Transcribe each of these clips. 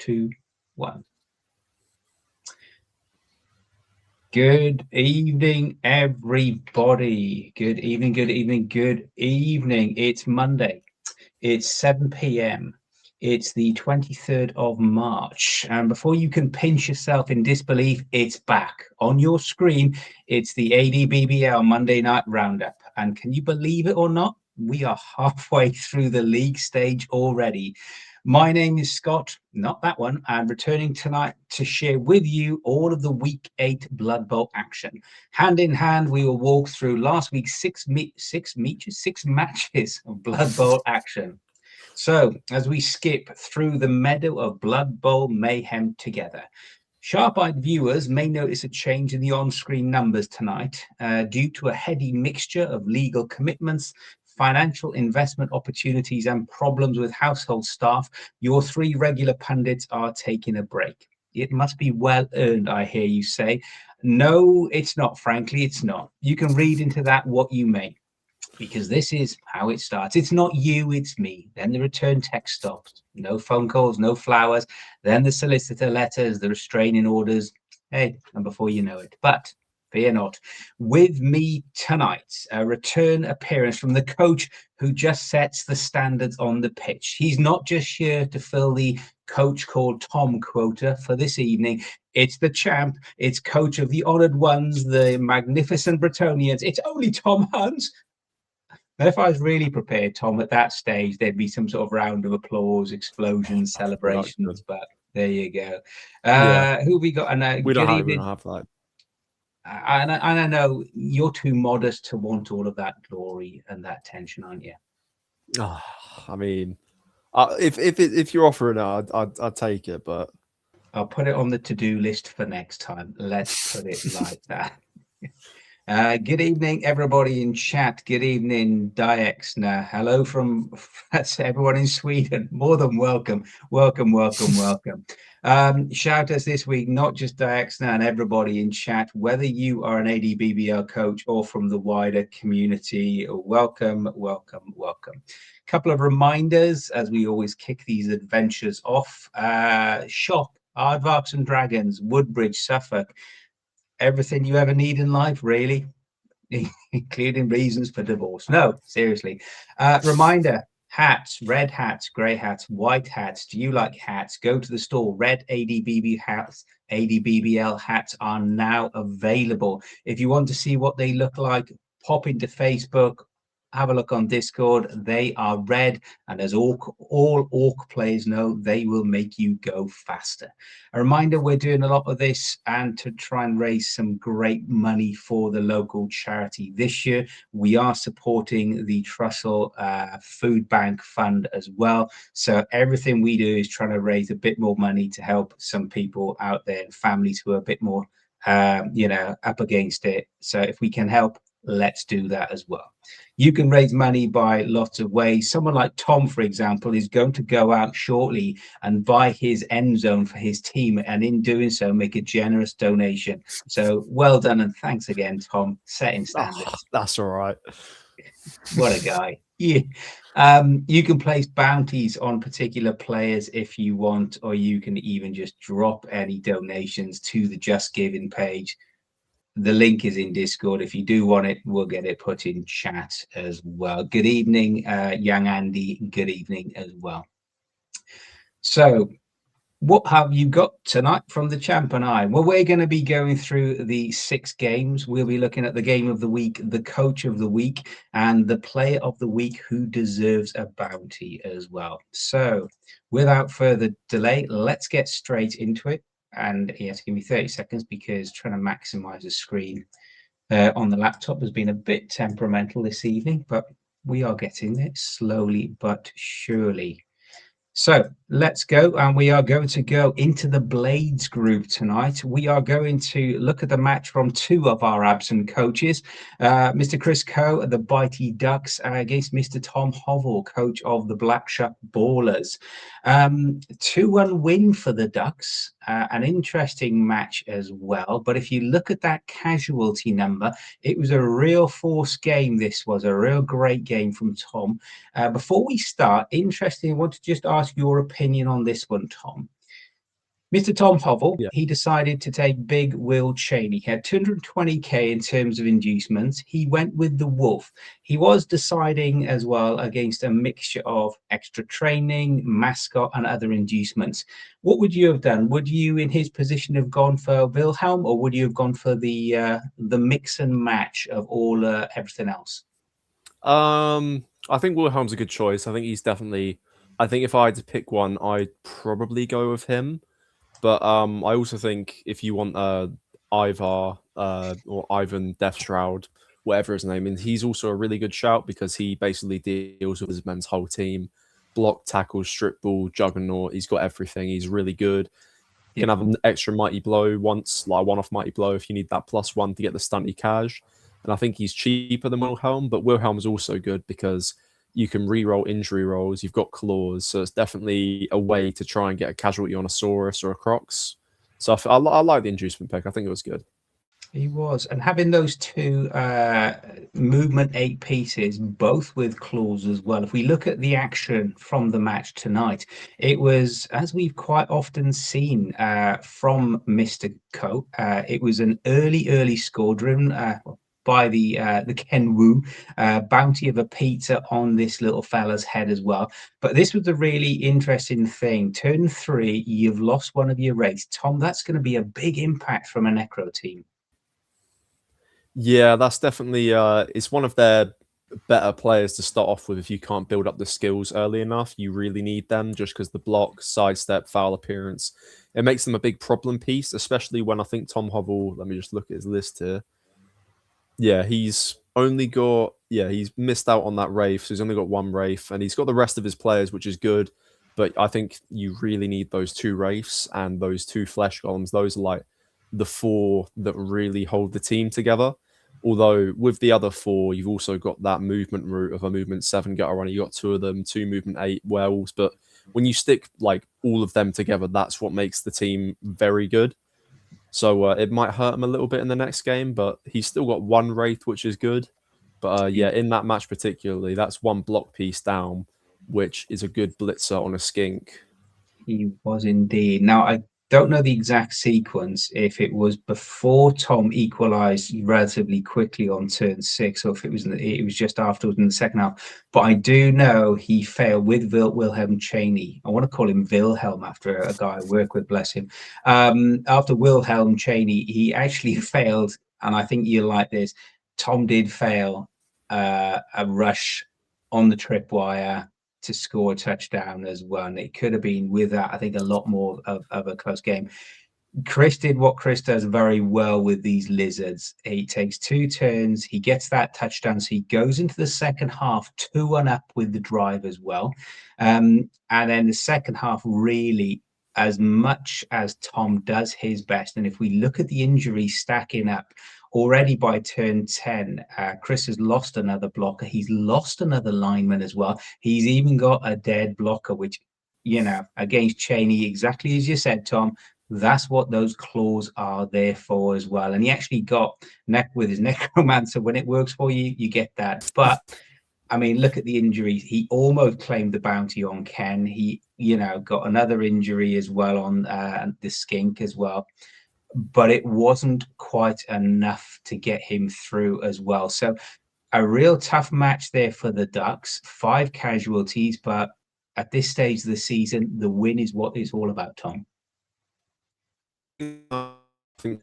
2, 1. Good evening, everybody. Good evening, good evening, good evening. It's Monday. It's 7 p.m. It's the 23rd of March. And before you can pinch yourself in disbelief, it's back. On your screen, it's the A&DBBL Monday Night Roundup. And can you believe it or not? We are halfway through the league stage already. My name is Scott, not that one, and returning tonight to share with you all of the Week 8 Blood Bowl action. Hand in hand, we will walk through last week's six matches of Blood Bowl action. So, as we skip through the meadow of Blood Bowl mayhem together, sharp-eyed viewers may notice a change in the on-screen numbers tonight due to a heady mixture of legal commitments, financial investment opportunities, and problems with household staff. Your three regular pundits are taking a break. It must be well earned, I hear you say. No, it's not, frankly, it's not. You can read into that what you may, because this is how it starts. It's not you, it's me. Then the return text stops. No phone calls, no flowers. Then the solicitor letters, the restraining orders. Hey, and before you know it. But fear not. With me tonight, a return appearance from the coach who just sets the standards on the pitch. He's not just here to fill the coach called Tom quota for this evening. It's the champ. It's coach of the honoured ones, the magnificent Bretonians. It's only Tom Hunt. And if I was really prepared, Tom, at that stage, there'd be some sort of round of applause, explosions, celebrations. But there you go. Who we got? And we don't have that. And I know you're too modest to want all of that glory and that tension, aren't you? Oh, I mean, if you're offering it, I'd take it, but I'll put it on the to-do list for next time. Let's put it like that. Good evening, everybody in chat. Good evening, Diexna. Hello from that's everyone in Sweden. More than welcome. Welcome. Shout us this week, not just Diexna and everybody in chat, whether you are an A&DBBL coach or from the wider community. Welcome. Couple of reminders as we always kick these adventures off. Shop, Aardvarks and Dragons, Woodbridge, Suffolk. Everything you ever need in life, really, including reasons for divorce. No, seriously. Reminder, hats, red hats, grey hats, white hats. Do you like hats? Go to the store. Red A&DBB hats, A&DBBL hats are now available. If you want to see what they look like, pop into Facebook. Have a look on Discord. They are red, and as all Orc players know, they will make you go faster. A reminder, we're doing a lot of this and to try and raise some great money for the local charity. This year, we are supporting the Trussell Food Bank Fund as well. So everything we do is trying to raise a bit more money to help some people out there and families who are a bit more, up against it. So if we can help, let's do that as well. You can raise money by lots of ways. Someone like Tom, for example, is going to go out shortly and buy his end zone for his team, and in doing so, make a generous donation. So well done, and thanks again, Tom, setting standards. Oh, that's all right. What a guy. Yeah. You can place bounties on particular players if you want, or you can even just drop any donations to the Just Giving page. The link is in Discord. If you do want it, we'll get it put in chat as well. Good evening, young Andy. Good evening as well. So what have you got tonight from the champ and I? Well, we're going to be going through the 6 games. We'll be looking at the game of the week, the coach of the week, and the player of the week who deserves a bounty as well. So without further delay, let's get straight into it. And he has to give me 30 seconds because trying to maximize the screen on the laptop has been a bit temperamental this evening, but we are getting there slowly but surely. So let's go, and we are going to go into the Blades group tonight. We are going to look at the match from 2 of our absent coaches, Mr. Chris Coe, the Bitey Ducks, against Mr. Tom Hovell, coach of the Blackshot Ballers. 2-1 win for the Ducks, an interesting match as well. But if you look at that casualty number, it was a real force game. This was a real great game from Tom. Before we start, interesting, I want to just ask your opinion on this one, Tom. Mr. Tom Hovell, Yeah. he decided to take big Will Cheney. He had 220k in terms of inducements. He went with the Wolf. He was deciding as well against a mixture of extra training, mascot, and other inducements. What would you have done? Would you, in his position, have gone for Wilhelm, or would you have gone for the mix and match of all everything else? I think Wilhelm's a good choice. I think he's definitely. I think if I had to pick one, I'd probably go with him. But I also think if you want Ivar or Ivan Deathshroud, whatever his name is, he's also a really good shout because he basically deals with his men's whole team, block, tackle, strip ball, juggernaut. He's got everything. He's really good. Yeah. Can have an extra mighty blow once, like one-off mighty blow if you need that +1 to get the stunty cash. And I think he's cheaper than Wilhelm, but Wilhelm's also good because you can re-roll injury rolls. You've got claws, so it's definitely a way to try and get a casualty on a Saurus or a Crocs. So I like the inducement pick. I think it was good. He was, and having those two movement 8 pieces, both with claws as well. If we look at the action from the match tonight, it was, as we've quite often seen from Mr. Co. It was an early score driven by the Ken Wu bounty of a pizza on this little fella's head as well. But this was a really interesting thing. Turn 3, you've lost one of your race. Tom, that's going to be a big impact from a Necro team. Yeah, that's definitely it's one of their better players to start off with if you can't build up the skills early enough. You really need them just because the block, sidestep, foul appearance, it makes them a big problem piece, especially when I think Tom Hovell, let me just look at his list here. Yeah, he's missed out on that Wraith, so he's only got one Wraith, and he's got the rest of his players, which is good. But I think you really need those 2 Wraiths and those 2 Flesh Golems. Those are like the 4 that really hold the team together. Although with the other 4, you've also got that movement route of a movement 7 gutter runner. You got 2 of them, 2 movement 8 werewolves. But when you stick like all of them together, that's what makes the team very good. So it might hurt him a little bit in the next game, but he's still got 1 Wraith, which is good. But yeah, in that match particularly, that's 1 block piece down, which is a good blitzer on a skink. He was indeed. Now, I don't know the exact sequence, if it was before Tom equalised relatively quickly on turn 6, or if it was just afterwards in the second half. But I do know he failed with Wilhelm Cheney. I want to call him Wilhelm after a guy I work with, bless him. After Wilhelm Cheney, he actually failed, and I think you'll like this. Tom did fail a rush on the tripwire to score a touchdown as well. And it could have been with that, I think, a lot more of a close game. Chris did what Chris does very well with these lizards. He takes 2 turns, he gets that touchdown, so he goes into the second half 2-1 up with the drive as well. And then the second half, really, as much as Tom does his best, and if we look at the injuries stacking up, already by turn 10, Chris has lost another blocker. He's lost another lineman as well. He's even got a dead blocker, which, you know, against Cheney, exactly as you said, Tom, that's what those claws are there for as well. And he actually got neck with his necromancer. When it works for you, you get that. But I mean, look at the injuries. He almost claimed the bounty on Ken. He, you know, got another injury as well on the skink as well. But it wasn't quite enough to get him through as well. So a real tough match there for the Ducks. 5 casualties, but at this stage of the season, the win is what it's all about, Tom. I think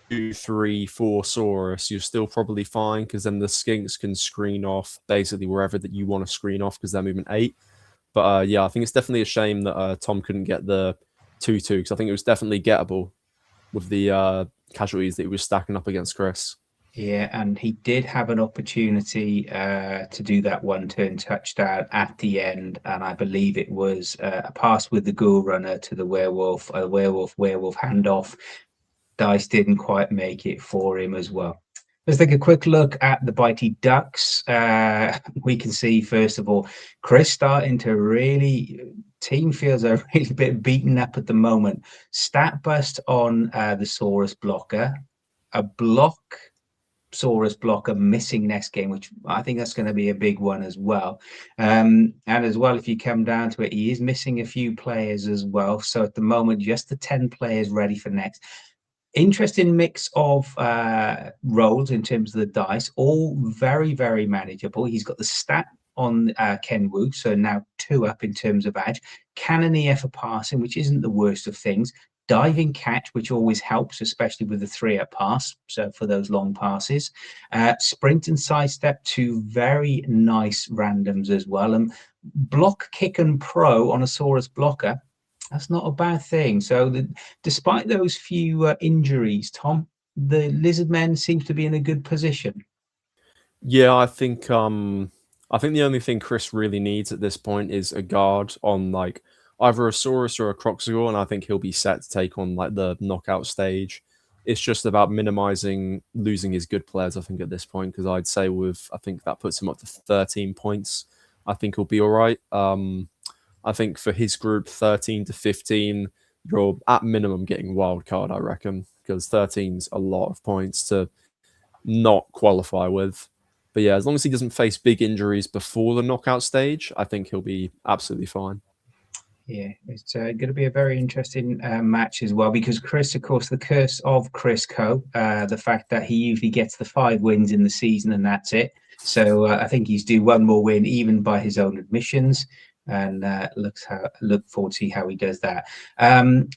two, three, four Saurus, you're still probably fine because then the skinks can screen off basically wherever that you want to screen off because they're movement 8. But yeah, I think it's definitely a shame that Tom couldn't get the 2-2 because I think it was definitely gettable with the casualties that he was stacking up against Chris. Yeah, and he did have an opportunity to do that 1-turn touchdown at the end, and I believe it was a pass with the ghoul runner to the werewolf, a werewolf handoff. Dice didn't quite make it for him as well. Let's take a quick look at the Bitey Ducks. We can see, first of all, Chris starting to really team feels a really bit beaten up at the moment. Stat bust on the Saurus blocker, a block Saurus blocker missing next game, which I think that's going to be a big one as well. And as well, if you come down to it, he is missing a few players as well. So at the moment, just the 10 players ready for next. Interesting mix of roles in terms of the dice, all very, very manageable. He's got the stat on Ken Wu, so now 2 up in terms of edge. Cannoneer for passing, which isn't the worst of things. Diving catch, which always helps, especially with the 3-up pass, so for those long passes. Sprint and sidestep, 2 very nice randoms as well. And block, kick, and pro on a Saurus blocker, that's not a bad thing. So despite those few injuries, Tom, the Lizardmen seems to be in a good position. Yeah, I think the only thing Chris really needs at this point is a guard on like either a Saurus or a Croxagore, and I think he'll be set to take on like the knockout stage. It's just about minimizing losing his good players, I think, at this point, because I'd say I think that puts him up to 13 points. I think he'll be all right. I think for his group, 13 to 15, you're at minimum getting wild card, I reckon, because 13's a lot of points to not qualify with. But yeah, as long as he doesn't face big injuries before the knockout stage, I think he'll be absolutely fine. Yeah, it's going to be a very interesting match as well, because Chris, of course, the curse of Chris Coe, the fact that he usually gets the 5 wins in the season and that's it. So I think he's due 1 more win, even by his own admissions. And look forward to see how he does that.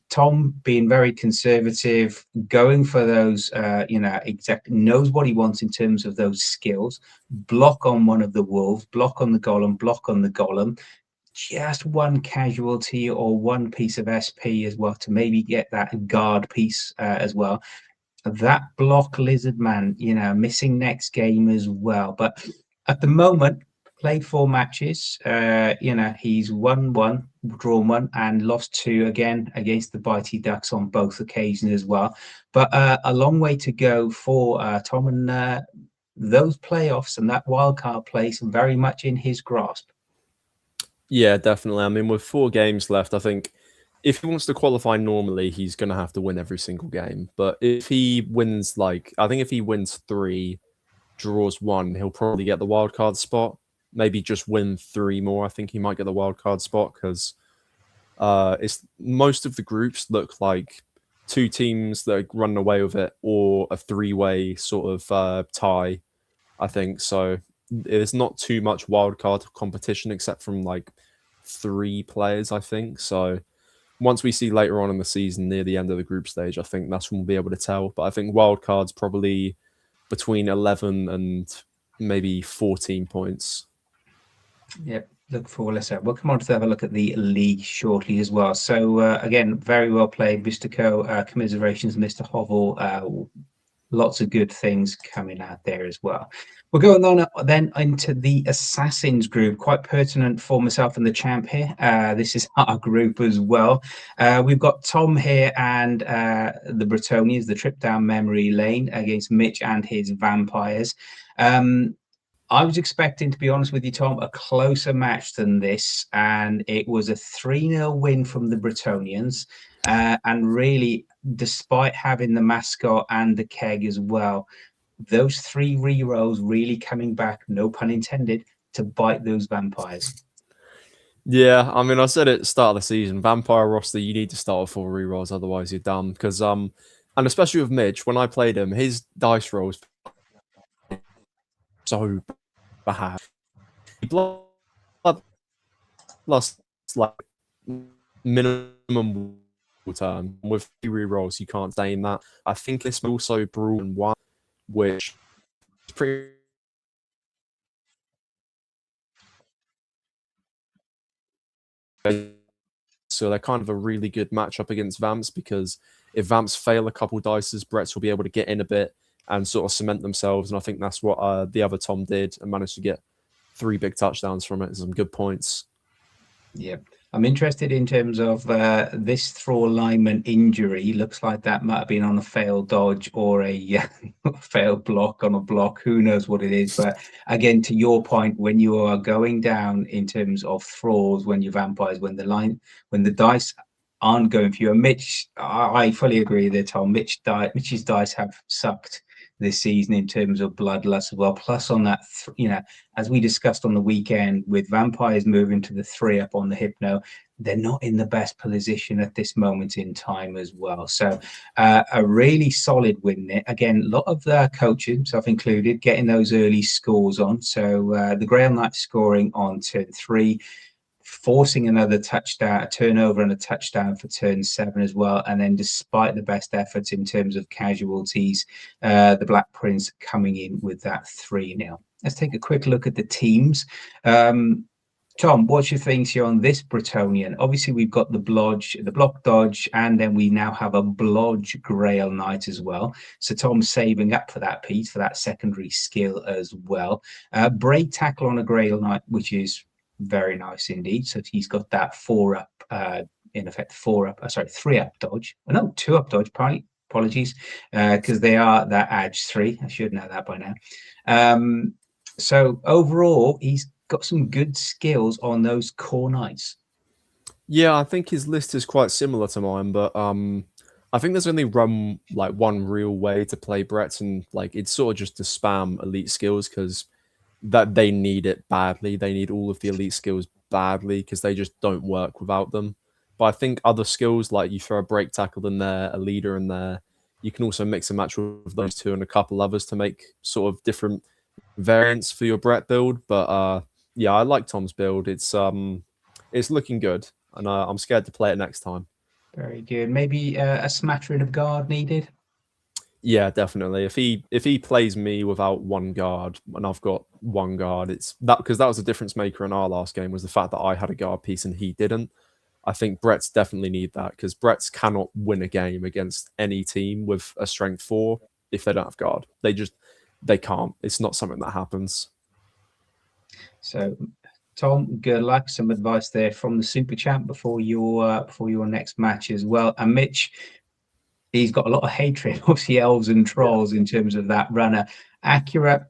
Tom being very conservative, going for those, exactly knows what he wants in terms of those skills. Block on one of the wolves, block on the golem, block on the golem. Just 1 casualty or 1 piece of SP as well to maybe get that guard piece as well. That block lizard man, missing next game as well. But at the moment, played 4 matches. He's won 1, drawn 1, and lost 2 again against the Bitey Ducks on both occasions as well. But a long way to go for Tom, and those playoffs and that wildcard place very much in his grasp. Yeah, definitely. I mean, with 4 games left, I think if he wants to qualify normally, he's going to have to win every single game. But if he wins, if he wins 3, draws 1, he'll probably get the wildcard spot. Maybe just win 3 more. I think he might get the wildcard spot because it's most of the groups look like 2 teams that are running away with it or a 3-way sort of tie, I think. So there's not too much wildcard competition except from like 3 players, I think. So once we see later on in the season near the end of the group stage, I think that's when we'll be able to tell. But I think wildcard's probably between 11 and maybe 14 points. Yep. Look forward. We'll come on to have a look at the league shortly as well. So again, very well played, Mr. Co. Commiserations, Mr. Hovel. Lots of good things coming out there as well. We're going on then into the Assassins group, quite pertinent for myself and the champ here. This is our group as well. We've got Tom here and the Bretonians, the trip down memory lane against Mitch and his vampires. I was expecting, to be honest with you, Tom, a closer match than this, and it was a 3-0 win from the Bretonians. And really, despite having the mascot and the keg as well, those 3 rerolls really coming back, no pun intended, to bite those vampires. Yeah, I mean, I said at the start of the season, vampire roster, you need to start with 4 rerolls, otherwise you're done. Because and especially with Mitch, when I played him, his dice rolls so bad. Blood plus like minimum time with 3 rerolls, you can't sustain that. I think this also Brawl and 1, which is pretty. So they're kind of a really good matchup against Vamps, because if Vamps fail a couple dices, Bretts will be able to get in a bit and sort of cement themselves. And I think that's what the other Tom did and managed to get 3 big touchdowns from it. Some good points. Yep. I'm interested in terms of this Thrall lineman injury. Looks like that might have been on a failed dodge or a failed block on a block. Who knows what it is? But again, to your point, when you are going down in terms of thralls, when you're vampires, when the dice aren't going for you, and Mitch, I fully agree there, Tom. Mitch's dice have sucked this season in terms of bloodlust as well. Plus, on that, as we discussed on the weekend, with vampires moving to the 3-up on the hypno, they're not in the best position at this moment in time as well. So a really solid win there. Again, a lot of the coaching, self included, getting those early scores on. So the Grail Knight scoring on turn 3, forcing another touchdown, a turnover and a touchdown for turn 7 as well. And then despite the best efforts in terms of casualties, the Black Prince coming in with that 3-0. Let's take a quick look at the teams. Tom, what's your things here on this Bretonian? Obviously, we've got the block dodge, and then we now have a blodge Grail Knight as well. So Tom's saving up for that piece, for that secondary skill as well. Break tackle on a Grail Knight, which is very nice indeed. So he's got that 4-up, in effect, 3-up dodge. Oh, no, 2-up dodge, apologies, because they are that edge 3. I should know that by now. So overall, he's got some good skills on those core knights. Yeah, I think his list is quite similar to mine, but I think there's only one real way to play Brett's, and like it's sort of just to spam elite skills because that they need it badly. They need all of the elite skills badly because they just don't work without them. But I think other skills, like you throw a break tackle in there, a leader in there, you can also mix and match with those two and a couple others to make sort of different variants for your Brett build. But yeah, I like Tom's build. It's looking good, and I'm scared to play it next time. Very good. Maybe a smattering of guard needed. Yeah, definitely. If he plays me without one guard and I've got one guard, it's that because that was the difference maker in our last game was the fact that I had a guard piece and he didn't. I think Brett's definitely need that because Brett's cannot win a game against any team with a strength 4 if they don't have guard. They can't. It's not something that happens. So Tom, good luck. Some advice there from the super champ before your next match as well. And Mitch, he's got a lot of hatred, obviously elves and trolls in terms of that runner. Accurate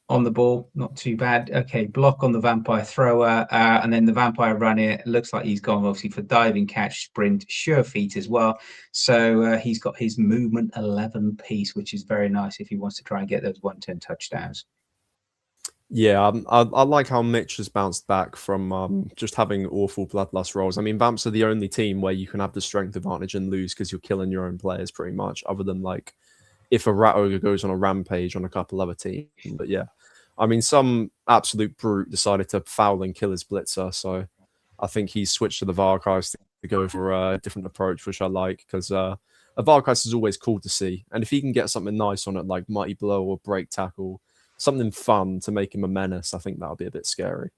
on the ball, not too bad. Okay, block on the vampire thrower, and then the vampire runner looks like he's gone obviously for diving, catch, sprint, sure feet as well. So he's got his movement 11 piece, which is very nice if he wants to try and get those 1-turn touchdowns. Yeah, I like how Mitch has bounced back from just having awful bloodlust rolls. I mean, Vamps are the only team where you can have the strength advantage and lose because you're killing your own players pretty much, other than like if a Rat Ogre goes on a rampage on a couple other teams. But yeah, I mean, some absolute brute decided to foul and kill his blitzer, so I think he's switched to the Varkheist to go for a different approach, which I like because a Varkheist is always cool to see, and if he can get something nice on it like Mighty Blow or Break Tackle, something fun to make him a menace, I think that'll be a bit scary.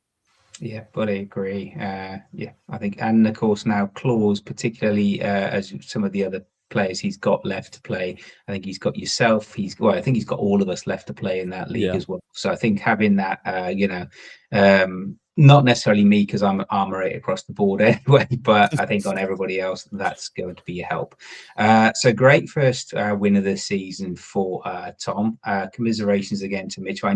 Yeah, but I agree. Yeah, I think, and of course now Claws, particularly as some of the other players he's got left to play. I think he's got yourself. I think he's got all of us left to play in that league as well. So I think having that, not necessarily me because I'm armor 8 across the board anyway, but I think on everybody else that's going to be a help. So great first win of the season for Tom. Commiserations again to Mitch. I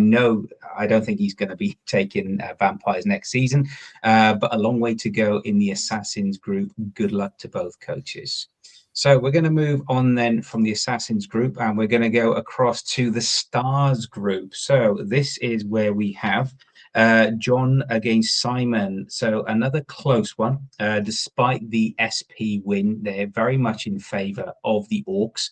don't think he's going to be taking vampires next season, but a long way to go in the Assassins group. Good luck to both coaches. So we're going to move on then from the Assassins group, and we're going to go across to the Stars group. So this is where we have John against Simon. So another close one. Despite the SP win, they're very much in favor of the Orcs.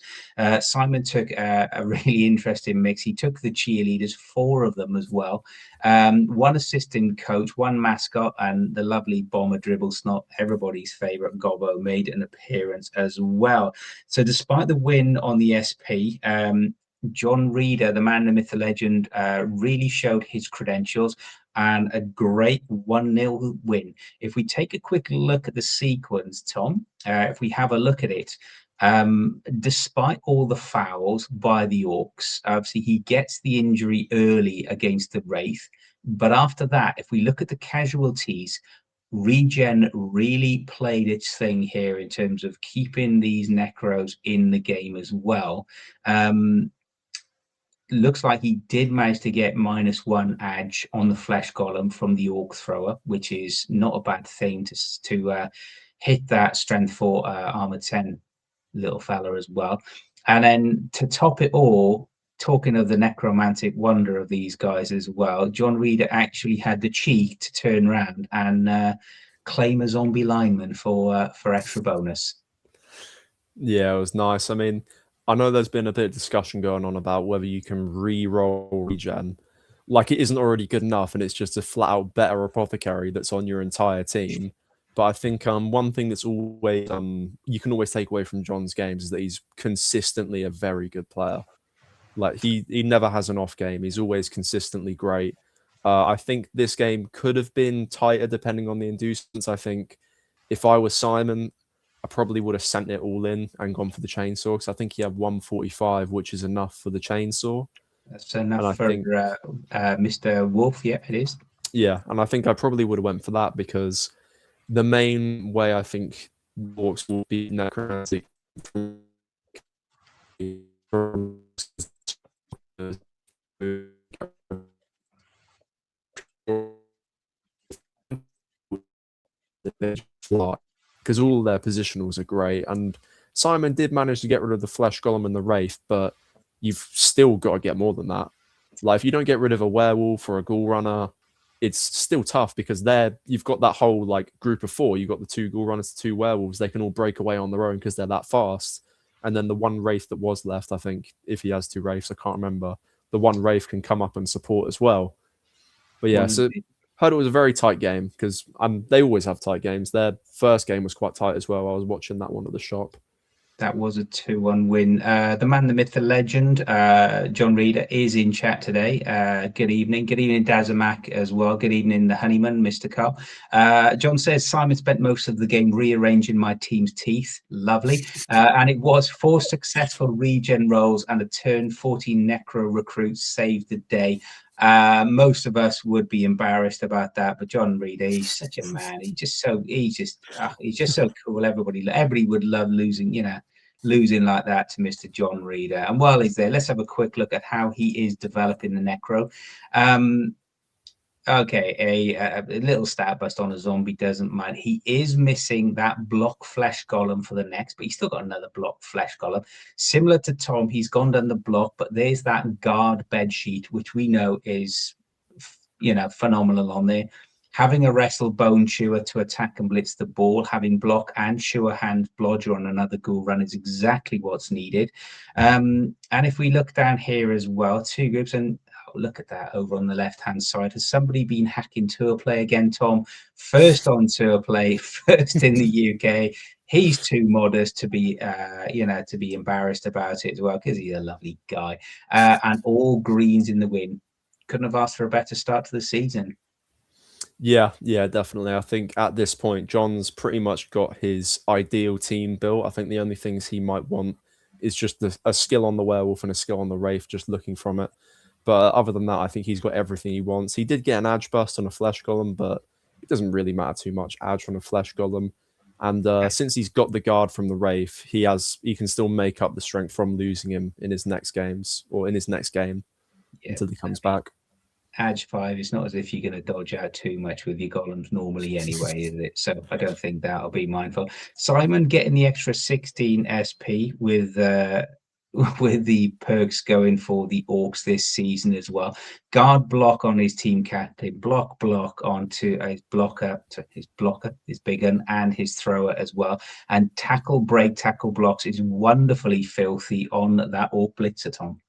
Simon took a really interesting mix. He took the cheerleaders, 4 of them as well. 1 assistant coach, 1 mascot, and the lovely Bomber Dribble Snot, everybody's favorite Gobbo, made an appearance as well. So despite the win on the SP, John Reeder, the man, the myth, the legend, really showed his credentials and a great 1-0 win. If we take a quick look at the sequence, Tom, if we have a look at it, despite all the fouls by the Orcs, obviously he gets the injury early against the Wraith. But after that, if we look at the casualties, Regen really played its thing here in terms of keeping these Necros in the game as well. Looks like he did manage to get -1 edge on the flesh golem from the orc thrower, which is not a bad thing to hit that strength 4 armor 10 little fella as well. And then to top it all, talking of the necromantic wonder of these guys as well, John Reader actually had the cheek to turn around and claim a zombie lineman for extra bonus. Yeah, it was nice. I mean, I know there's been a bit of discussion going on about whether you can re-roll regen. Like, it isn't already good enough, and it's just a flat-out better apothecary that's on your entire team. But I think one thing that's always you can always take away from John's games is that he's consistently a very good player. Like, he never has an off game. He's always consistently great. I think this game could have been tighter depending on the inducements. I think if I was Simon, I probably would have sent it all in and gone for the chainsaw, because I think he had 145, which is enough for the chainsaw. That's enough for Mr. Wolf. Yeah, it is. Yeah, and I think I probably would have went for that, because the main way I think orcs will be necromantic because all their positionals are great. And Simon did manage to get rid of the flesh golem and the wraith, but you've still got to get more than that. Like, if you don't get rid of a werewolf or a ghoul runner, it's still tough, because you've got that whole like group of 4. You've got the 2 ghoul runners, the 2 werewolves. They can all break away on their own because they're that fast. And then the 1 wraith that was left, I think, if he has 2 wraiths, I can't remember, the 1 wraith can come up and support as well. But yeah, so heard it was a very tight game, because they always have tight games. Their first game was quite tight as well. I was watching that one at the shop. That was a 2-1 win. The man, the myth, the legend, John Reader, is in chat today. Good evening. Good evening, Dazamak, as well. Good evening, the Honeyman, Mr. Carl. John says, Simon spent most of the game rearranging my team's teeth. Lovely. And it was 4 successful regen rolls and a turn 14 necro recruits saved the day. Most of us would be embarrassed about that, but John Reader, he's such a man. He's just so cool. Everybody would love losing like that to Mr. John Reader. And while he's there, let's have a quick look at how he is developing the necro. Okay, a little stat bust on a zombie doesn't mind. He is missing that block flesh golem for the next, but he's still got another block flesh golem. Similar to Tom, he's gone down the block, but there's that guard bed sheet, which we know is, phenomenal on there. Having a wrestle bone chewer to attack and blitz the ball, having block and chewer hand blodger on another ghoul run is exactly what's needed. And if we look down here as well, 2 groups, and look at that over on the left-hand side. Has somebody been hacking tour play again, Tom? First on tour play, first in the UK. He's too modest to be, to be embarrassed about it as well, because he's a lovely guy. And all greens in the win. Couldn't have asked for a better start to the season. Yeah, definitely. I think at this point, John's pretty much got his ideal team built. I think the only things he might want is just a skill on the werewolf and a skill on the wraith, just looking from it. But other than that, I think he's got everything he wants. He did get an edge burst on a flesh golem, but it doesn't really matter too much. Edge on a flesh golem. And since he's got the guard from the wraith, he can still make up the strength from losing him in his next games, or in his next game, until he comes back. Edge 5, it's not as if you're going to dodge out too much with your golems normally anyway, is it? So I don't think that'll be mindful. Simon getting the extra 16 SP with the perks going for the orcs this season as well. Guard block on his team captain, block onto his blocker, his big un, and his thrower as well. And tackle blocks is wonderfully filthy on that orc blitzer, Tom.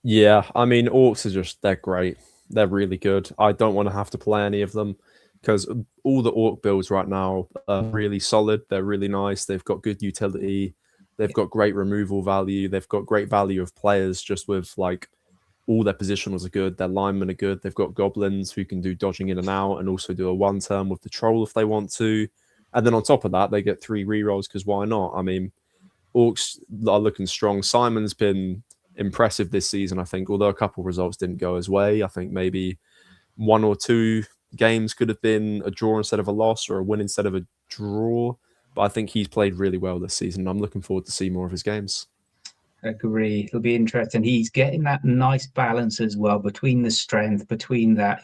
Yeah, I mean, orcs they're great. They're really good. I don't want to have to play any of them, because all the orc builds right now are really solid. They're really nice. They've got good utility. They've got great removal value. They've got great value of players, just with like all their positionals are good. Their linemen are good. They've got goblins who can do dodging in and out, and also do a 1-turn with the troll if they want to. And then on top of that, they get 3 rerolls, because why not? I mean, orcs are looking strong. Simon's been impressive this season, I think, although a couple of results didn't go his way. I think maybe 1 or 2 games could have been a draw instead of a loss or a win instead of a draw. But I think he's played really well this season. I'm looking forward to see more of his games. Agree. It'll be interesting. He's getting that nice balance as well between the strength, between that,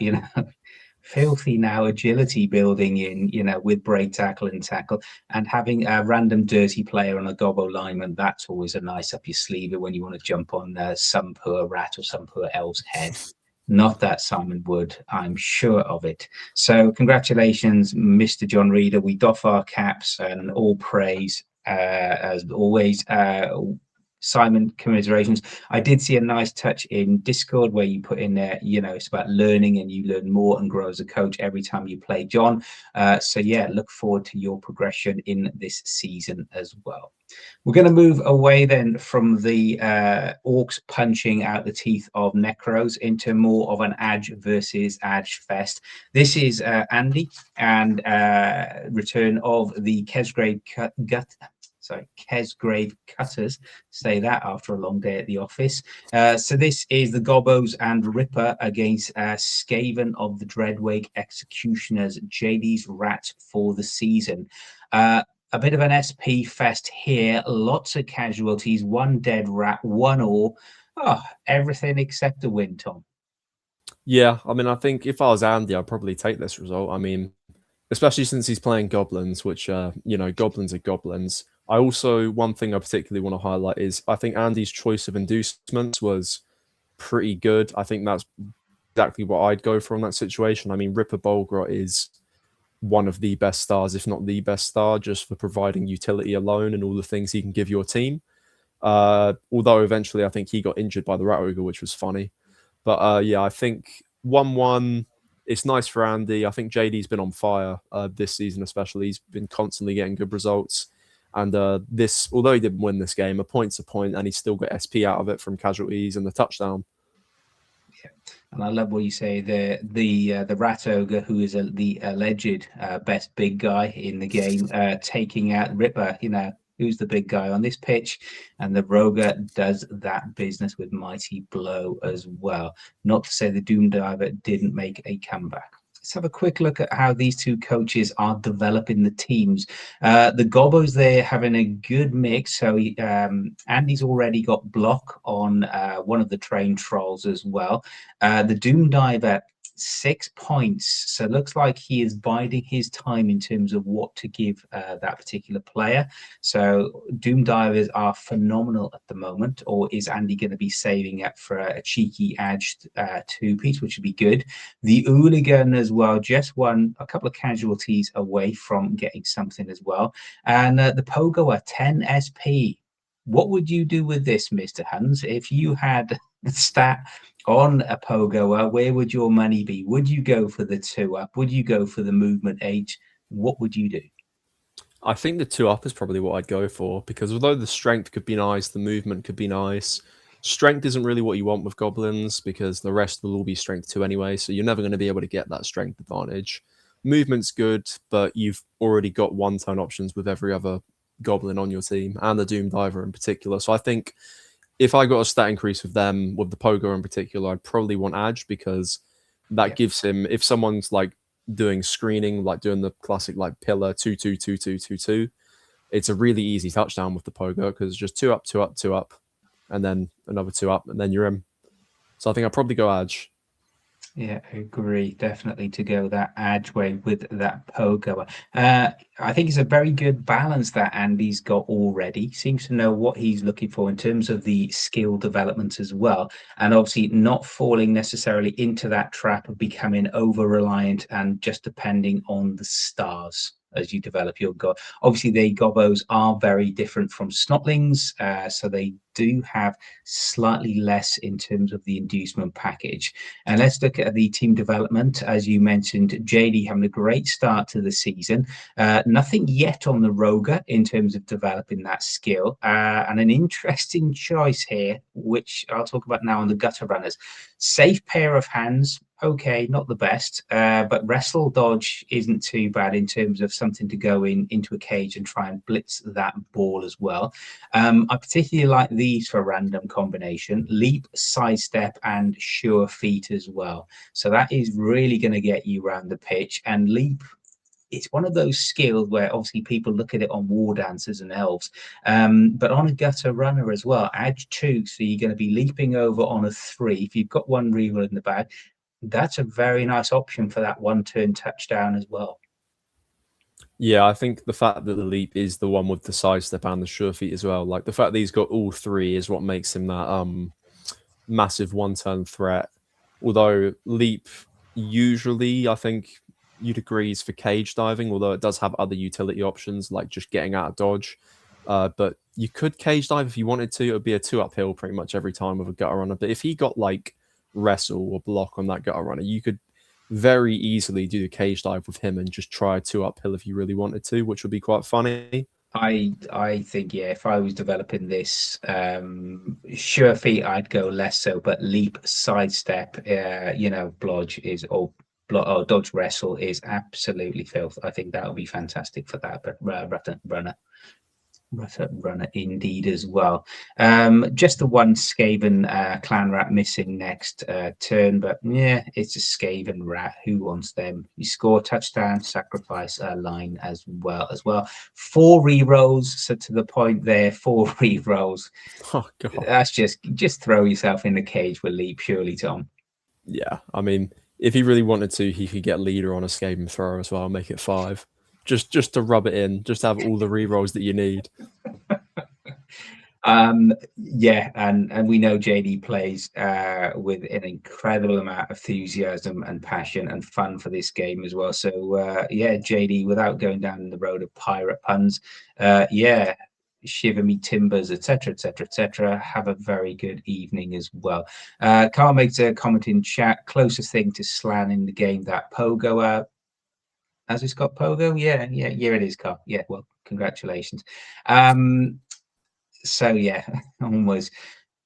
filthy now agility building in, with break tackle and tackle, and having a random dirty player on a gobbo lineman. That's always a nice up your sleeve when you want to jump on some poor rat or some poor elf's head. Not that Simon would, I'm sure of it. So congratulations, Mr. John Reader. We doff our caps and all praise, as always. Simon, commiserations. I did see a nice touch in Discord where you put in there, it's about learning and you learn more and grow as a coach every time you play, John. So yeah, look forward to your progression in this season as well. We're going to move away then from the orcs punching out the teeth of necros into more of an Adge versus Adge fest. This is Andy and return of the Kesgrave Cutters. Say that after a long day at the office. So this is the Gobbos and Ripper against Skaven of the Dreadwake Executioners, JD's Rats for the season. A bit of an SP fest here. Lots of casualties. One dead rat, one all. Oh, everything except a win, Tom. Yeah, I mean, I think if I was Andy, I'd probably take this result. I mean, especially since he's playing goblins, which, goblins are goblins. I also, one thing I particularly want to highlight is I think Andy's choice of inducements was pretty good. I think that's exactly what I'd go for in that situation. I mean, Ripper Bolgrot is one of the best stars, if not the best star, just for providing utility alone and all the things he can give your team. Although eventually I think he got injured by the Rat Ogre, which was funny. But yeah, I think 1-1, it's nice for Andy. I think JD's been on fire this season especially. He's been constantly getting good results. And this, although he didn't win this game, a point's a point, and he still got SP out of it from casualties and the touchdown. Yeah, and I love what you say. The Rat Ogre, who is the alleged best big guy in the game, taking out Ripper. Who's the big guy on this pitch, and the Roger does that business with mighty blow as well. Not to say the Doom Diver didn't make a comeback. Let's have a quick look at how these two coaches are developing the teams. The Gobbos, they're having a good mix. So Andy's already got block on one of the trained trolls as well. The Doom Diver, 6 points. So it looks like he is biding his time in terms of what to give that particular player. So Doom Divers are phenomenal at the moment. Or is Andy going to be saving up for a cheeky Adge 2-piece, which would be good? The Hooligan as well, just won a couple of casualties away from getting something as well. And the Pogoer, 10 SP. What would you do with this, Mr. Hans, if you had the stat on a Pogoer? Where would your money be? Would you go for the 2-up? Would you go for the movement H? What would you do? I think the 2-up is probably what I'd go for, because although the strength could be nice, the movement could be nice, strength isn't really what you want with goblins because the rest will all be strength 2 anyway, so you're never going to be able to get that strength advantage. Movement's good, but you've already got one-turn options with every other goblin on your team, and the Doom Diver in particular. So I think if I got a stat increase with them, with the Pogo in particular, I'd probably want Adge, because that gives him, if someone's like doing screening, like doing the classic like pillar 2-2-2-2-2-2, it's a really easy touchdown with the Pogo because it's just 2-up, 2-up, 2-up, and then another 2-up, and then you're in. So I think I'd probably go Adge. Yeah, I agree. Definitely to go that Adge way with that Pogo. I think it's a very good balance that Andy's got already. Seems to know what he's looking for in terms of the skill development as well. And obviously not falling necessarily into that trap of becoming over-reliant and just depending on the stars as you develop your god. Obviously, the Gobbos are very different from Snotlings, so they do have slightly less in terms of the inducement package. And let's look at the team development. As you mentioned, JD having a great start to the season. Nothing yet on the Roger in terms of developing that skill. And an interesting choice here, which I'll talk about now on the Gutter Runners. Safe pair of hands. okay, not the best, but wrestle dodge isn't too bad in terms of something to go into a cage and try and blitz that ball as well. I particularly like these for random combination: leap, sidestep, and sure feet as well. So that is really going to get you around the pitch. And leap, it's one of those skills where obviously people look at it on war dancers and elves, but on a gutter runner as well, add 2, so you're going to be leaping over on a 3. If you've got 1 reroll in the bag, that's a very nice option for that 1-turn touchdown as well. Yeah, I think the fact that the leap is the one with the sidestep and the sure feet as well, like the fact that he's got all 3 is what makes him that massive 1-turn threat. Although leap usually, I think you'd agree, is for cage diving, although it does have other utility options like just getting out of dodge. But you could cage dive if you wanted to. It would be a 2 uphill pretty much every time with a gutter runner. But if he got like wrestle or block on that gutter runner, you could very easily do the cage dive with him and just try 2 uphill if you really wanted to, which would be quite funny. I think, yeah, if I was developing this, sure feet I'd go less so, but leap, sidestep, blodge is or dodge wrestle is absolutely filth. I think that would be fantastic for that. But runner indeed as well. Just the one Skaven clan rat missing next turn, but yeah, it's a Skaven rat. Who wants them? You score touchdown, sacrifice a line as well. 4 rerolls. So to the point there, 4 rerolls. Oh god, That's just throw yourself in the cage with leap, surely, Tom. yeah. I mean, if he really wanted to, he could get leader on a Skaven thrower as well, make it 5. Just to rub it in, just to have all the rerolls that you need. Yeah, and we know JD plays with an incredible amount of enthusiasm and passion and fun for this game as well. So yeah, JD, without going down the road of pirate puns, yeah, shiver me timbers, etc., etc., etc. Have a very good evening as well. Carl makes a comment in chat: closest thing to Slan in the game, that Pogo. Has it got Pogo? Yeah, it is, Carl. Yeah, well, congratulations. So yeah, almost.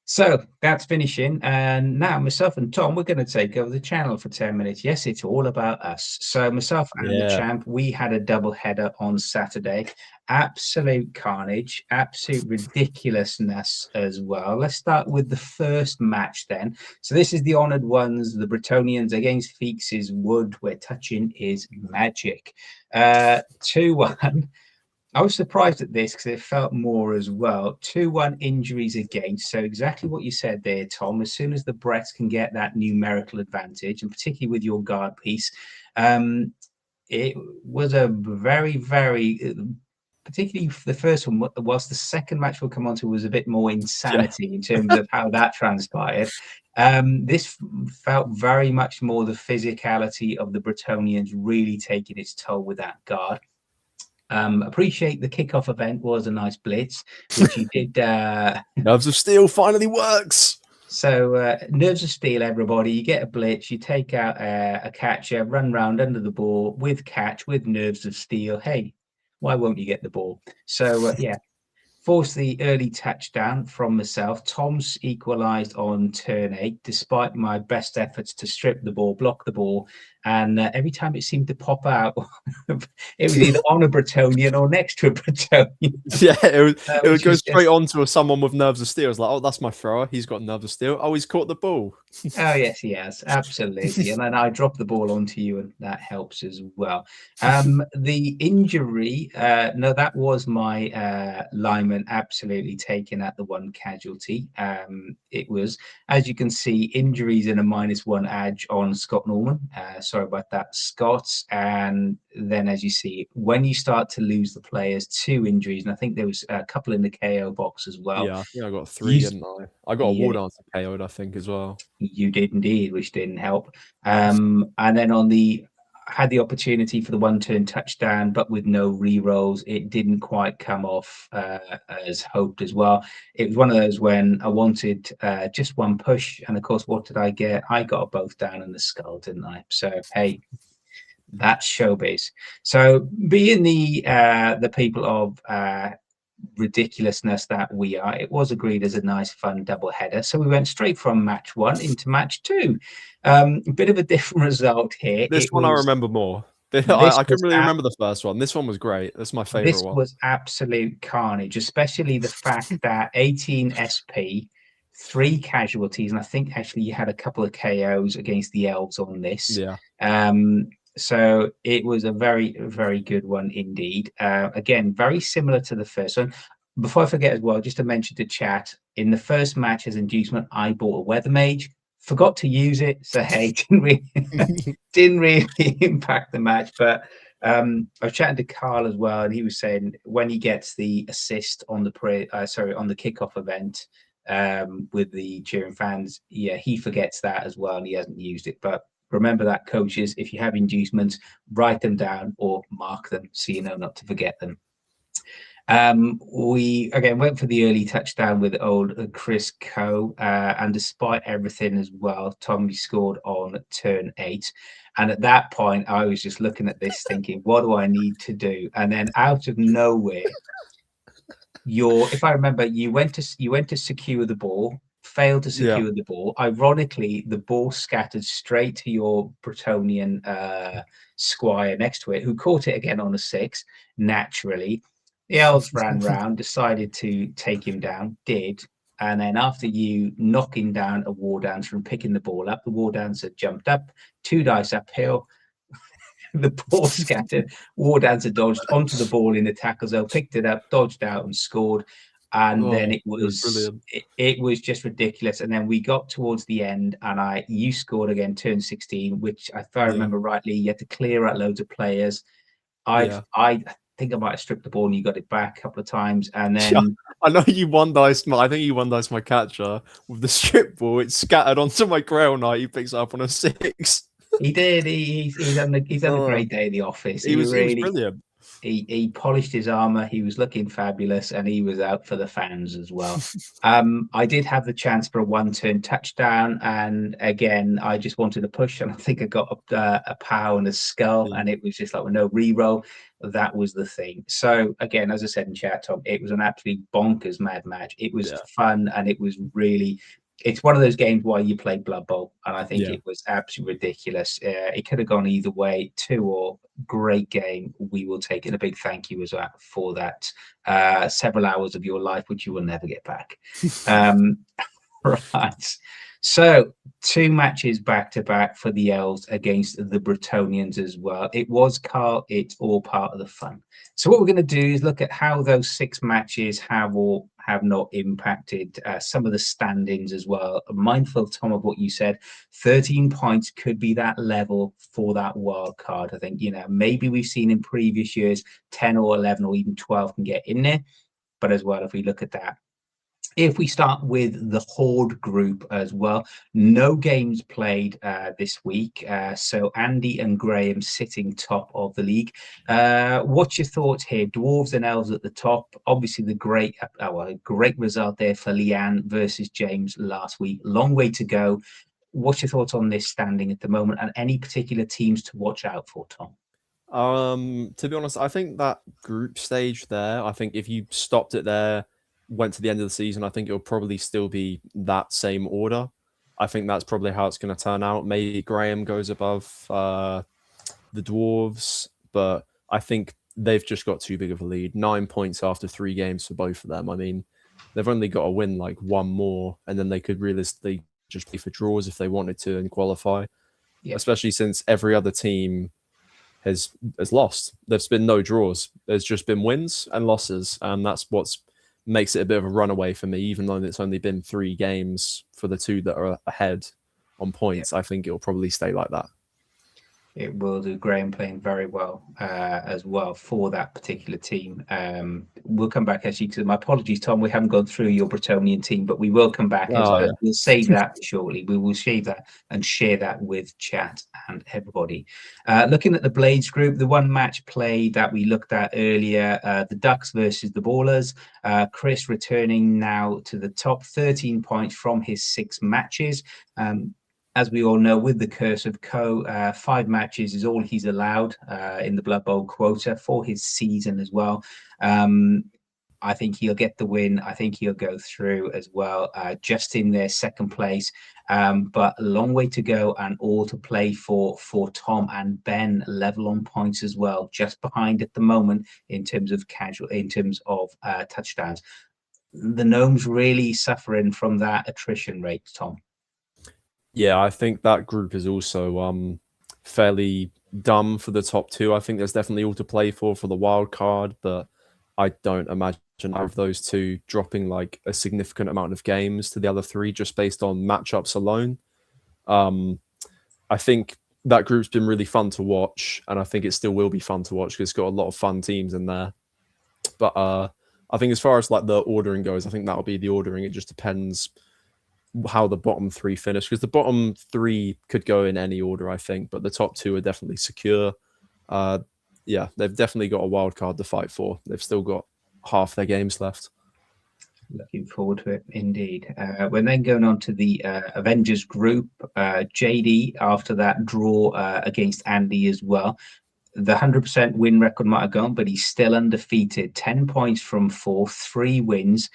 So that's finishing, and now myself and Tom, we're going to take over the channel for 10 minutes. Yes, it's all about us. So myself and the champ, we had a double header on Saturday. Absolute carnage, absolute ridiculousness as well. Let's start with the first match then. So this is the Honoured Ones, the Bretonians against Feeks' Wood, where touching is magic. 2-1. I was surprised at this because it felt more as well. 2-1 injuries against. So exactly what you said there, Tom. As soon as the Brets can get that numerical advantage, and particularly with your guard piece, it was a very, very, particularly the first one, whilst the second match we'll come on to was a bit more insanity in terms of how that transpired. This felt very much more the physicality of the Bretonians really taking its toll with that guard. Appreciate the kickoff event was a nice blitz, which you did. Nerves of Steel finally works. So Nerves of Steel, everybody. You get a blitz, you take out a catcher, run round under the ball with catch with Nerves of Steel. Hey, why won't you get the ball? So yeah, force the early touchdown from myself. Tom's equalised on turn 8, despite my best efforts to strip the ball, block the ball, and every time it seemed to pop out, it was either on a Bretonian or next to a Bretonian. Yeah, it would go straight on to someone with Nerves of Steel. It's like, oh, that's my thrower. He's got Nerves of Steel. Oh, he's caught the ball. Oh, yes, he has. Absolutely. And then I drop the ball onto you, and that helps as well. The injury, no, that was my lineman absolutely taken at the 1 casualty. It was, as you can see, injuries in a -1 edge on Scott Norman. Sorry about that, Scott. And then, as you see, when you start to lose the players, 2 injuries, and I think there was a couple in the KO box as well. Yeah, I think I got 3, didn't I? I got a war dancer KO'd, I think, as well. You did indeed, which didn't help. And then had the opportunity for the 1-turn touchdown, but with no re-rolls, it didn't quite come off as hoped as well. It was one of those when I wanted just 1 push, and of course, what did I get? I got both down in the skull, didn't I? So hey, that's showbiz. So being the people of ridiculousness that we are, it was agreed as a nice, fun double header. So we went straight from match 1 into match 2. A bit of a different result here. This one I remember more. This I was couldn't really remember the first one. This one was great. That's my favorite one. absolute carnage, especially the fact that 18 SP, 3 casualties, and I think actually you had a couple of KOs against the elves on this. Yeah. So it was a very, very good one indeed. Again, very similar to the first one. Before I forget as well, just to mention to chat, in the first match as inducement, I bought a weather mage, forgot to use it, so hey, didn't really impact the match. But I was chatting to Carl as well, and he was saying when he gets the assist on the on the kickoff event with the cheering fans, yeah, he forgets that as well, and he hasn't used it. But remember that, coaches, if you have inducements, write them down or mark them so you know not to forget them. We again went for the early touchdown with old Chris Coe, and despite everything as well, Tommy scored on turn 8. And at that point, I was just looking at this thinking, what do I need to do? And then out of nowhere, if I remember, you went to secure the ball, failed to secure the ball. Ironically, the ball scattered straight to your Bretonian squire next to it, who caught it again on a 6, naturally. The elves ran round, decided to take him down, did. And then after you knocking down a war dancer and picking the ball up, the war dancer jumped up, 2 dice uphill, the ball scattered, war dancer dodged onto the ball in the tackle zone, picked it up, dodged out and scored. And then it was just ridiculous. And then we got towards the end, and you scored again, turn 16, which if I remember rightly, you had to clear out loads of players. I think I might have stripped the ball and you got it back a couple of times. And then I know you one dice. I think you one dice my catcher with the strip ball. It scattered onto my Grail Knight. He picks it up on a 6. He did. He's had a great day in the office. He was brilliant. He polished his armor. He was looking fabulous, and he was out for the fans as well. I did have the chance for a 1-turn touchdown, and again, I just wanted to push, and I think I got a pow and a skull, and it was just like no reroll. That was the thing. So again, as I said in chat, Tom, it was an absolutely bonkers mad match. It was fun, and it was really. It's one of those games where you play Blood Bowl, and I think it was absolutely ridiculous. It could have gone either way. 2-2, great game. We will take it. A big thank you as well for that. Several hours of your life, which you will never get back. Right. So 2 matches back to back for the elves against the Bretonians as well. It was, Carl, it's all part of the fun. So what we're going to do is look at how those 6 matches have or have not impacted some of the standings as well. Mindful, Tom, of what you said, 13 points could be that level for that wild card. I think, maybe we've seen in previous years 10 or 11 or even 12 can get in there. But as well, if we look at that, if we start with the Horde group as well, no games played this week. So Andy and Graham sitting top of the league. What's your thoughts here? Dwarves and elves at the top. Obviously, the great result there for Leanne versus James last week. Long way to go. What's your thoughts on this standing at the moment, and any particular teams to watch out for, Tom? To be honest, I think that group stage there, I think if you stopped it there, went to the end of the season, I think it'll probably still be that same order. I think that's probably how it's going to turn out. Maybe Graham goes above the Dwarves, but I think they've just got too big of a lead. 9 points after 3 games for both of them. I mean, they've only got to win like 1 more, and then they could realistically just play for draws if they wanted to and qualify. Yeah. Especially since every other team has lost. There's been no draws. There's just been wins and losses, and that's what's makes it a bit of a runaway for me, even though it's only been 3 games for the 2 that are ahead on points. I think it'll probably stay like that. It will do. Graham playing very well as well for that particular team. We'll come back actually to my apologies, Tom. We haven't gone through your Bretonian team, but we will come back. We'll save that shortly. We will save that and share that with chat and everybody. Looking at the Blades group, the one match play that we looked at earlier, the Ducks versus the Ballers. Chris returning now to the top, 13 points from his 6 matches. As we all know, with the curse of Co, 5 matches is all he's allowed in the Blood Bowl quota for his season as well. I think he'll get the win. I think he'll go through as well, just in their second place. But a long way to go and all to play for Tom and Ben, level on points as well, just behind at the moment in terms of touchdowns. The Gnomes really suffering from that attrition rate, Tom. Yeah, I think that group is also fairly dumb for the top two. I think there's definitely all to play for the wild card, but I don't imagine either of those two dropping like a significant amount of games to the other three just based on matchups alone. I think that group's been really fun to watch, and I think it still will be fun to watch because it's got a lot of fun teams in there. But I think as far as like the ordering goes, I think that'll be the ordering. It just depends how the bottom three finish, because the bottom three could go in any order, I think, but the top two are definitely secure. Yeah, they've definitely got a wild card to fight for. They've still got half their games left. Looking forward to it, indeed. We're then going on to the Avengers group. JD, after that draw against Andy as well, the 100% win record might have gone, but he's still undefeated. 10 points from 4, 3 wins.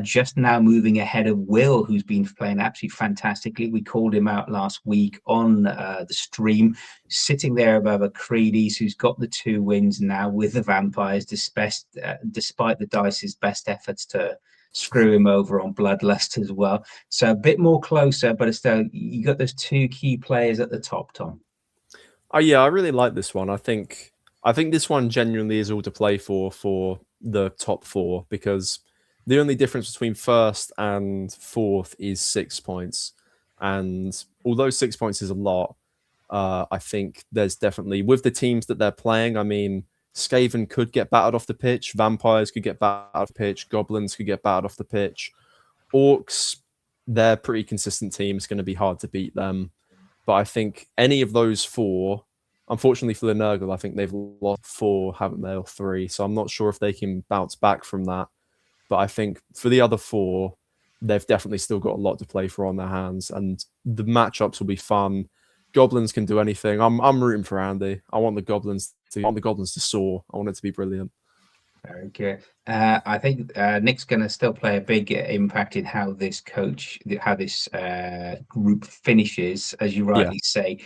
Just now moving ahead of Will, who's been playing absolutely fantastically. We called him out last week on the stream, sitting there above Creedy's, who's got the 2 wins now with the Vampires, despite the Dice's best efforts to screw him over on Bloodlust as well. So a bit more closer, but still, you got those 2 key players at the top, Tom. Oh yeah, I really like this one. I think this one genuinely is all to play for the top 4, because the only difference between first and fourth is 6 points. And although 6 points is a lot, I think there's definitely, with the teams that they're playing, I mean, Skaven could get battered off the pitch, Vampires could get battered off the pitch, Goblins could get battered off the pitch. Orcs, they're a pretty consistent team. It's going to be hard to beat them. But I think any of those 4, unfortunately for the Nurgle, I think they've lost 4, haven't they, or 3. So I'm not sure if they can bounce back from that. But I think for the other 4, they've definitely still got a lot to play for on their hands. And the matchups will be fun. Goblins can do anything. I'm rooting for Andy. I want the Goblins to soar. I want it to be brilliant. Very good. I think Nick's going to still play a big impact in how this group finishes, as you rightly say.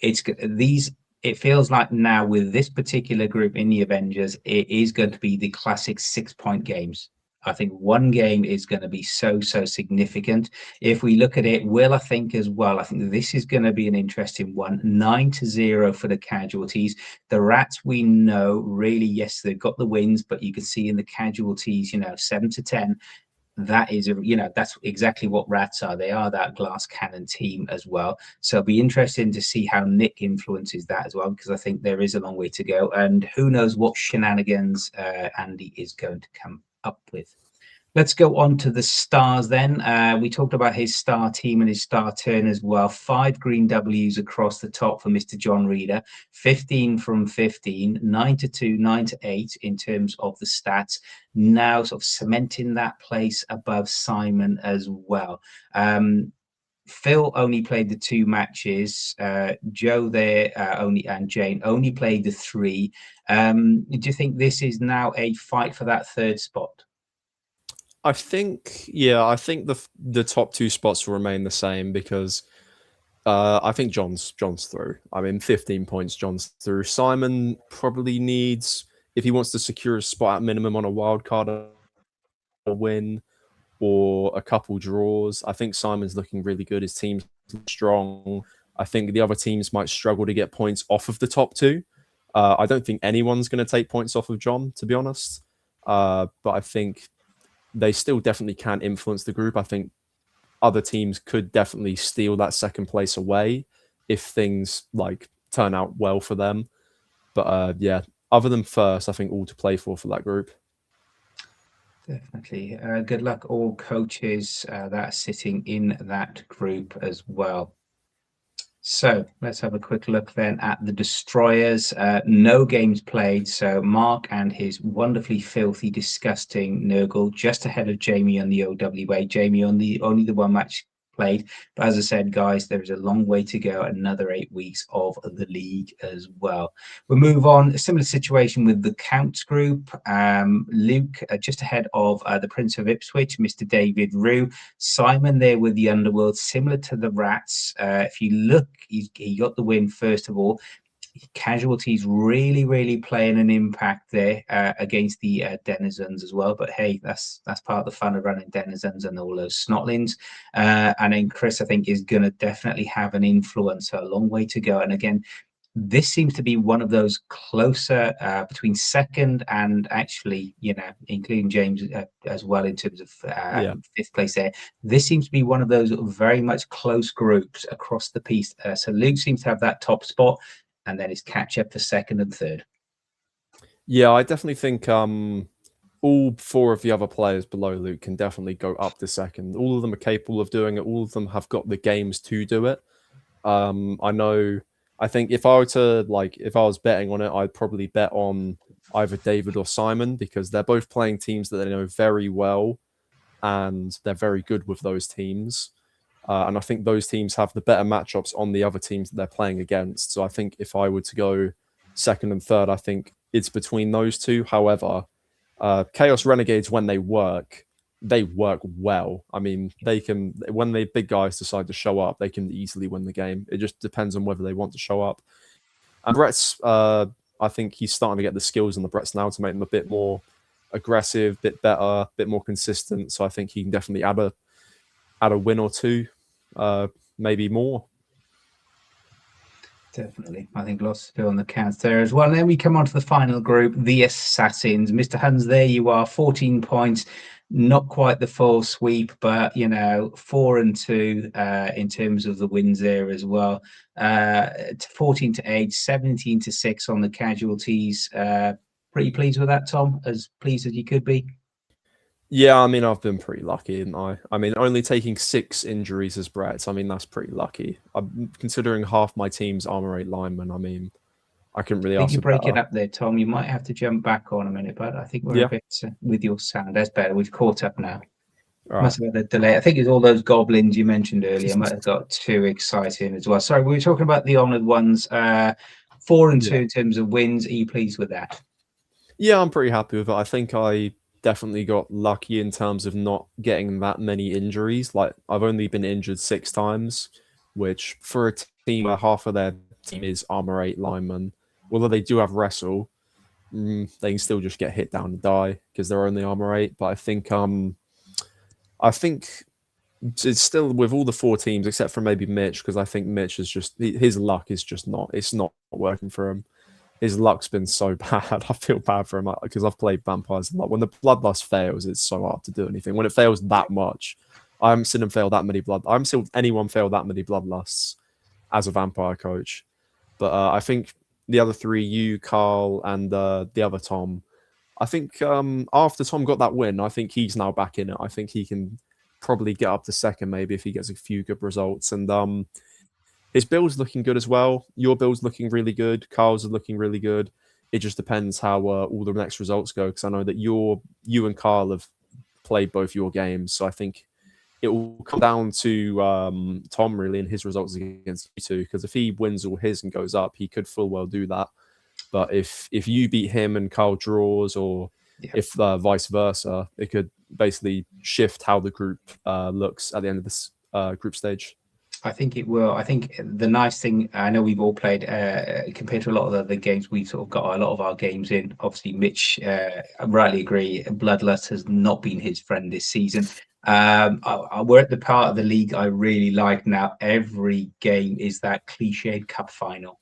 It feels like now with this particular group in the Avengers, it is going to be the classic 6-point games. I think one game is going to be so significant. If we look at it, Will, I think as well, I think this is going to be an interesting one. 9-0 for the casualties. The Rats, we know, really, yes, they've got the wins, but you can see in the casualties, 7-10. That is, that's exactly what Rats are. They are that glass cannon team as well. So it'll be interesting to see how Nick influences that as well, because I think there is a long way to go. And who knows what shenanigans Andy is going to come up with. Let's go on to the stars then. We talked about his star team and his star turn as well. 5 green W's across the top for Mr. John Reeder. 15 from 15, 9-2, 9-8 in terms of the stats. Now sort of cementing that place above Simon as well. Phil only played the 2 matches. Joe there and Jane only played the 3. Do you think this is now a fight for that 3rd spot? I think the top 2 spots will remain the same, because I think John's through. I mean, 15 points, John's through. Simon probably needs, if he wants to secure a spot at minimum on a wild card, a win or a couple draws. I think Simon's looking really good. His team's strong. I think the other teams might struggle to get points off of the top 2. I don't think anyone's going to take points off of John, to be honest. But I think they still definitely can influence the group. I think other teams could definitely steal that 2nd place away if things like turn out well for them. But yeah, other than first, I think all to play for that group. Definitely. Good luck all coaches that are sitting in that group as well. So let's have a quick look then at the Destroyers. No games played. So Mark and his wonderfully filthy, disgusting Nurgle just ahead of Jamie on the OWA. Jamie only the 1 match played. But as I said, guys, there is a long way to go, another 8 weeks of the league as well. We'll move on. A similar situation with the Counts group. Luke just ahead of the Prince of Ipswich, Mr. David Rue. Simon there with the Underworld, similar to the Rats. If you look, he got the win first of all. Casualties really playing an impact there against the Denizens as well. But hey, that's part of the fun of running Denizens and all those snotlings. And then Chris, I think, is going to definitely have an influence. A long way to go. And again, this seems to be one of those closer between second and actually, including James as well in terms of fifth place there. This seems to be one of those very much close groups across the piece. So Luke seems to have that top spot, and then it's catch up for second and third. Yeah, I definitely think all 4 of the other players below Luke can definitely go up to second. All of them are capable of doing it. All of them have got the games to do it. I think if I was betting on it, I'd probably bet on either David or Simon, because they're both playing teams that they know very well, and they're very good with those teams. And I think those teams have the better matchups on the other teams that they're playing against. So I think if I were to go second and third, I think it's between those two. However, Chaos Renegades, when they work well. I mean, they can, when the big guys decide to show up, they can easily win the game. It just depends on whether they want to show up. And Brett's, I think he's starting to get the skills in the Bretts now to make them a bit more aggressive, bit better, bit more consistent. So I think he can definitely add a win or two, maybe more. Definitely. I think lots to do on the counts there as well. And then we come on to the final group, the Assassins. Mr. Huns, there you are, 14 points. Not quite the full sweep, but 4 and 2 in terms of the wins there as well. 14 to 8, 17 to 6 on the casualties. Pretty pleased with that, Tom? As pleased as you could be? Yeah, I mean, I've been pretty lucky, haven't I? I mean, only taking 6 injuries as Brett. I mean, that's pretty lucky. I'm considering half my team's Armour 8 linemen. I mean, I couldn't really ask for better. I think you're breaking up there, Tom. You might have to jump back on a minute, but I think we're a bit with your sound. That's better. We've caught up now. Right. Must have had a delay. I think it's all those goblins you mentioned earlier. Might have got too exciting as well. Sorry, we were talking about the honoured ones. 4 and 2 in terms of wins. Are you pleased with that? Yeah, I'm pretty happy with it. I think I definitely got lucky in terms of not getting that many injuries. Like, I've only been injured 6 times, which for a team where half of their team is Armour 8 linemen, although they do have wrestle, they can still just get hit down and die because they're only Armour 8. But I think it's still with all the 4 teams except for maybe Mitch, because I think Mitch is just, his luck is just not working for him. His luck's been so bad. I feel bad for him because I've played vampires a lot. When the bloodlust fails, it's so hard to do anything. When it fails that much, I haven't seen him fail that many I haven't seen anyone fail that many bloodlusts as a vampire coach. But I think the other 3, you, Carl, and the other Tom, I think after Tom got that win, I think he's now back in it. I think he can probably get up to second maybe if he gets a few good results. And his build's looking good as well. Your build's looking really good. Carl's is looking really good. It just depends how all the next results go, because I know that you and Carl have played both your games. So I think it will come down to Tom really and his results against you two, because if he wins all his and goes up, he could full well do that. But if you beat him and Carl draws, or if vice versa, it could basically shift how the group looks at the end of this group stage. I think it will. I think the nice thing, I know we've all played compared to a lot of the games, we sort of got a lot of our games in. Obviously, Mitch, I rightly agree, Bloodlust has not been his friend this season. We're at the part of the league I really like now. Every game is that cliched cup final.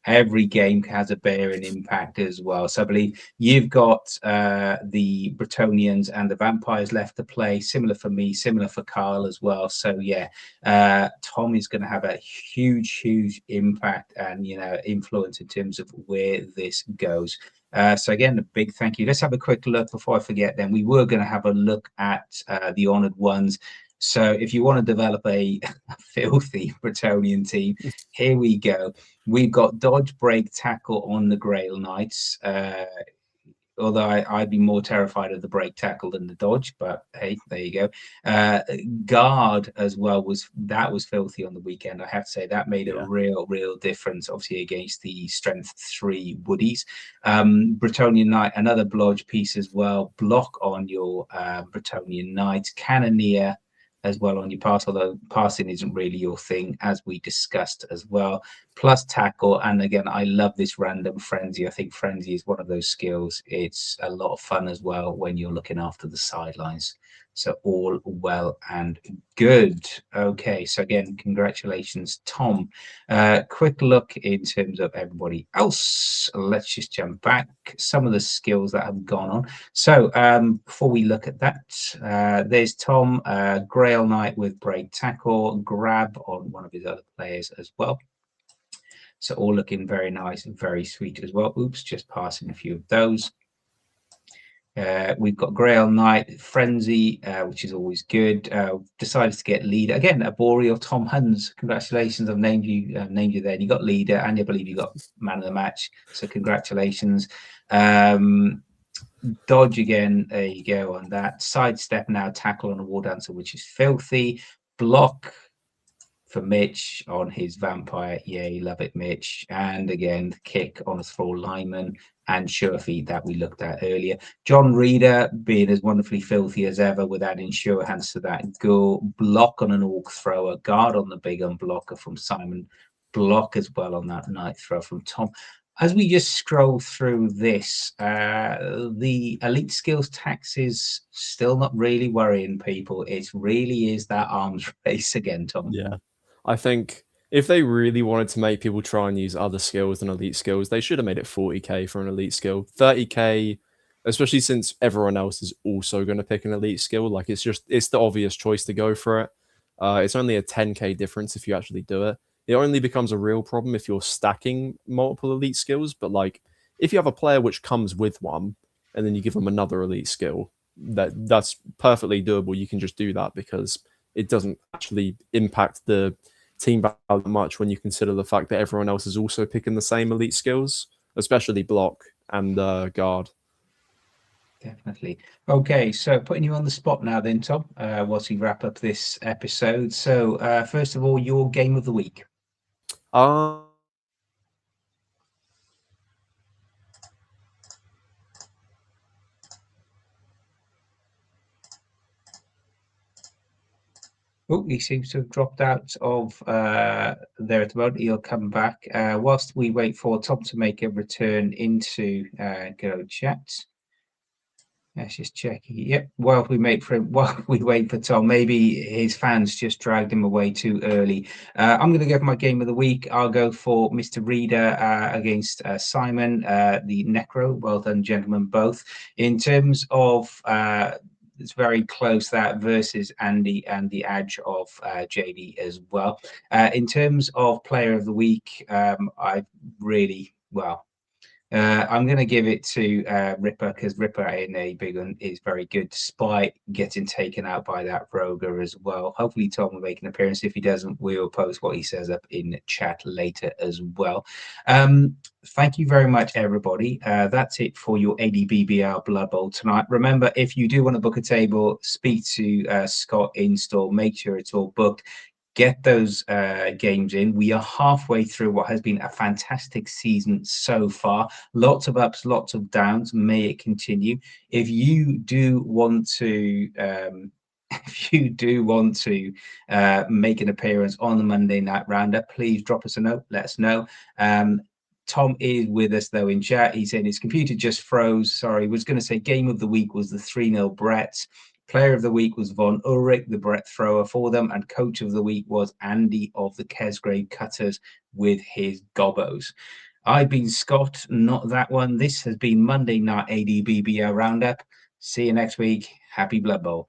Every game has a bearing impact as well. So I believe you've got the Bretonians and the Vampires left to play. Similar for me, similar for Carl as well. So yeah, Tom is going to have a huge impact and influence in terms of where this goes. So again, a big thank you. Let's have a quick look before I forget. Then we were going to have a look at the honoured ones. So if you want to develop a filthy Bretonian team, here we go. We've got dodge, break, tackle on the Grail Knights. although I'd be more terrified of the break tackle than the dodge, but hey, there you go. Guard as well was filthy on the weekend. I have to say that made a real difference, obviously against the strength 3 woodies. Bretonian Knight, another blodge piece as well. Block on your Bretonian Knight, Cannoneer as well on your pass, although passing isn't really your thing, as we discussed as well. Plus tackle, and again, I love this random frenzy. I think frenzy is one of those skills. It's a lot of fun as well when you're looking after the sidelines. So all well and good. Okay, so again, congratulations, Tom. Quick look in terms of everybody else. Let's just jump back. Some of the skills that have gone on. So before we look at that, there's Tom, Grail Knight with break tackle, grab on one of his other players as well. So all looking very nice and very sweet as well. Oops, just passing a few of those. We've got Grail Knight, Frenzy, which is always good. Decided to get leader again. A Boreal Tom Huns. Congratulations! I've named you there. And you got leader, and I believe you got man of the match. So congratulations. Dodge again. There you go on that. Sidestep now. Tackle on a War Dancer, which is filthy. Block for Mitch on his vampire. Yay, love it, Mitch. And again, kick on a Thrall lineman and sure feet that we looked at earlier. John Reader being as wonderfully filthy as ever with adding sure hands to that. Go block on an Orc thrower, guard on the big unblocker from Simon, block as well on that night throw from Tom. As we just scroll through this, the elite skills tax is still not really worrying people. It really is that arms race again, Tom. Yeah, I think if they really wanted to make people try and use other skills than elite skills, they should have made it 40k for an elite skill. 30k, especially since everyone else is also going to pick an elite skill. Like it's the obvious choice to go for it. It's only a 10k difference if you actually do it. It only becomes a real problem if you're stacking multiple elite skills. But like if you have a player which comes with one and then you give them another elite skill, that's perfectly doable. You can just do that because it doesn't actually impact the team balance much when you consider the fact that everyone else is also picking the same elite skills, especially block and guard. Definitely. Okay, so putting you on the spot now then, Tom, whilst we wrap up this episode. So first of all, your game of the week. Oh, he seems to have dropped out of there at the moment. He'll come back. Whilst we wait for Tom to make a return into Go Chat. Let's just check. Yep. While we wait for Tom, maybe his fans just dragged him away too early. I'm going to go for my game of the week. I'll go for Mr. Reader against Simon, the Necro. Well done, gentlemen, both. In terms of it's very close that versus Andy and the edge of JD as well. In terms of player of the week, I really I'm going to give it to Ripper because Ripper in a big one is very good despite getting taken out by that Roger as well. Hopefully Tom will make an appearance. If he doesn't, we will post what he says up in chat later as well. Thank you very much, everybody. That's it for your A&DBBL Blood Bowl tonight. Remember, if you do want to book a table, speak to Scott in store. Make sure it's all booked. Get those games in. We are halfway through what has been a fantastic season so far. Lots of ups, lots of downs. May it continue. If you do want to make an appearance on the Monday Night Roundup, please drop us a note. Let us know. Tom is with us though in chat. He's saying his computer just froze. Sorry, was going to say game of the week was the 3-0 Brett. Player of the week was Von Ulrich, the Brett thrower for them, and coach of the week was Andy of the Kesgrave Cutters with his gobos. I've been Scott, not that one. This has been Monday Night A&DBBL Roundup. See you next week. Happy Blood Bowl.